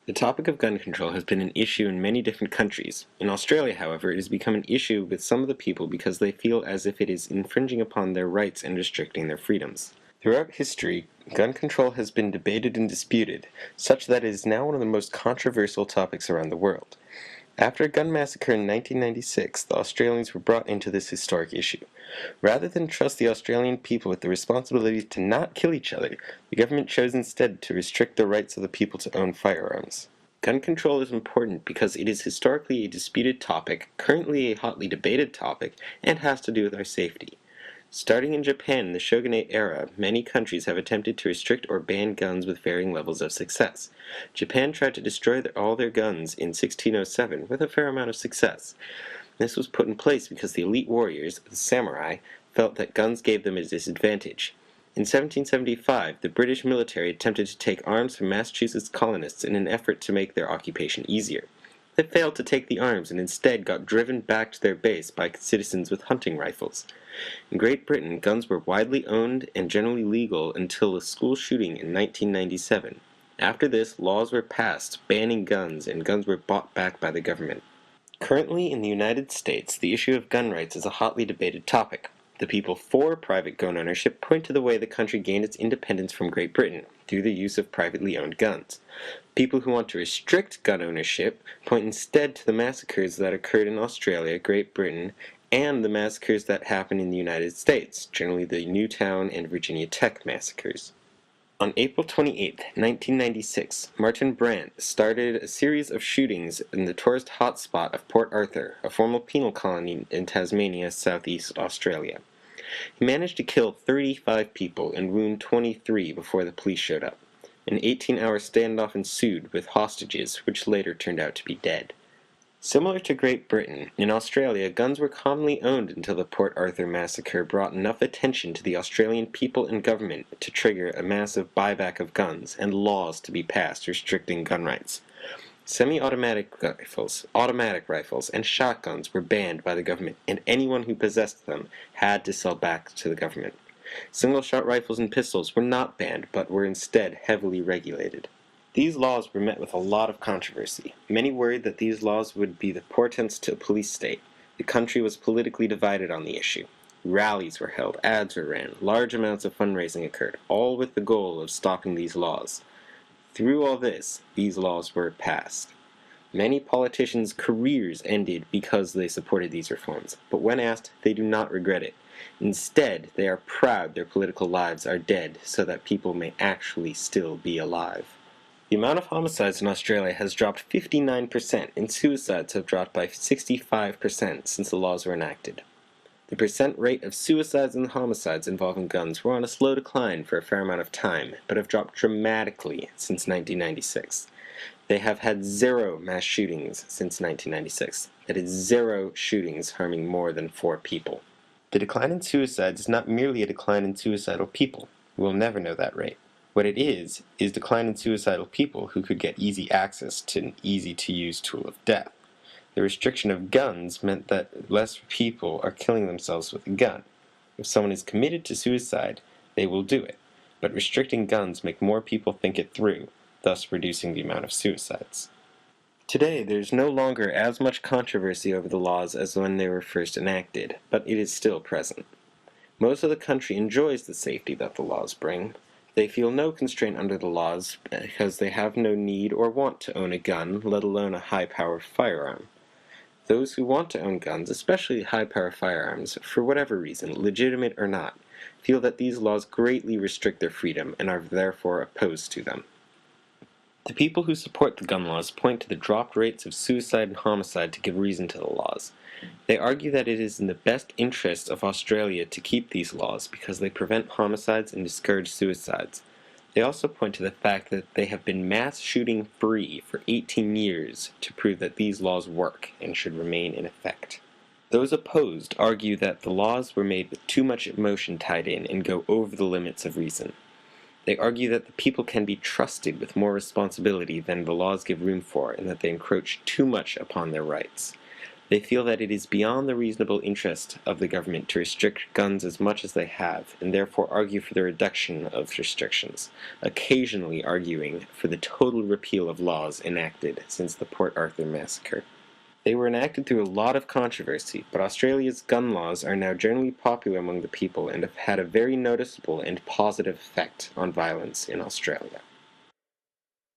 The topic of gun control has been an issue in many different countries. In Australia, however, it has become an issue with some of the people because they feel as if it is infringing upon their rights and restricting their freedoms. Throughout history, gun control has been debated and disputed, such that it is now one of the most controversial topics around the world. After a gun massacre in 1996, the Australians were brought into this historic issue. Rather than trust the Australian people with the responsibility to not kill each other, the government chose instead to restrict the rights of the people to own firearms. Gun control is important because it is historically a disputed topic, currently a hotly debated topic, and has to do with our safety. Starting in Japan in the shogunate era, many countries have attempted to restrict or ban guns with varying levels of success. Japan tried to destroy all their guns in 1607 with a fair amount of success. This was put in place because the elite warriors, the samurai, felt that guns gave them a disadvantage. In 1775, the British military attempted to take arms from Massachusetts colonists in an effort to make their occupation easier. They failed to take the arms and instead got driven back to their base by citizens with hunting rifles. In Great Britain, guns were widely owned and generally legal until a school shooting in 1997. After this, laws were passed banning guns, and guns were bought back by the government. Currently, in the United States, the issue of gun rights is a hotly debated topic. The people for private gun ownership point to the way the country gained its independence from Great Britain, through the use of privately owned guns. People who want to restrict gun ownership point instead to the massacres that occurred in Australia, Great Britain, and the massacres that happened in the United States, generally the Newtown and Virginia Tech massacres. On April 28, 1996, Martin Brandt started a series of shootings in the tourist hotspot of Port Arthur, a former penal colony in Tasmania, southeast Australia. He managed to kill 35 people and wound 23 before the police showed up. An 18-hour standoff ensued with hostages, which later turned out to be dead. Similar to Great Britain, in Australia, guns were commonly owned until the Port Arthur massacre brought enough attention to the Australian people and government to trigger a massive buyback of guns and laws to be passed restricting gun rights. Semi-automatic rifles, automatic rifles, and shotguns were banned by the government, and anyone who possessed them had to sell back to the government. Single-shot rifles and pistols were not banned, but were instead heavily regulated. These laws were met with a lot of controversy. Many worried that these laws would be the portents to a police state. The country was politically divided on the issue. Rallies were held, ads were ran, large amounts of fundraising occurred, all with the goal of stopping these laws. Through all this, these laws were passed. Many politicians' careers ended because they supported these reforms, but when asked, they do not regret it. Instead, they are proud their political lives are dead so that people may actually still be alive. The amount of homicides in Australia has dropped 59%, and suicides have dropped by 65% since the laws were enacted. The percent rate of suicides and homicides involving guns were on a slow decline for a fair amount of time, but have dropped dramatically since 1996. They have had 0 mass shootings since 1996. That is 0 shootings harming more than 4 people. The decline in suicides is not merely a decline in suicidal people. We will never know that rate. What it is decline in suicidal people who could get easy access to an easy-to-use tool of death. The restriction of guns meant that less people are killing themselves with a gun. If someone is committed to suicide, they will do it. But restricting guns make more people think it through, thus reducing the amount of suicides. Today, there is no longer as much controversy over the laws as when they were first enacted, but it is still present. Most of the country enjoys the safety that the laws bring. They feel no constraint under the laws because they have no need or want to own a gun, let alone a high-powered firearm. Those who want to own guns, especially high-power firearms, for whatever reason, legitimate or not, feel that these laws greatly restrict their freedom and are therefore opposed to them. The people who support the gun laws point to the dropped rates of suicide and homicide to give reason to the laws. They argue that it is in the best interest of Australia to keep these laws because they prevent homicides and discourage suicides. They also point to the fact that they have been mass shooting free for 18 years to prove that these laws work and should remain in effect. Those opposed argue that the laws were made with too much emotion tied in and go over the limits of reason. They argue that the people can be trusted with more responsibility than the laws give room for and that they encroach too much upon their rights. They feel that it is beyond the reasonable interest of the government to restrict guns as much as they have, and therefore argue for the reduction of restrictions, occasionally arguing for the total repeal of laws enacted since the Port Arthur massacre. They were enacted through a lot of controversy, but Australia's gun laws are now generally popular among the people and have had a very noticeable and positive effect on violence in Australia.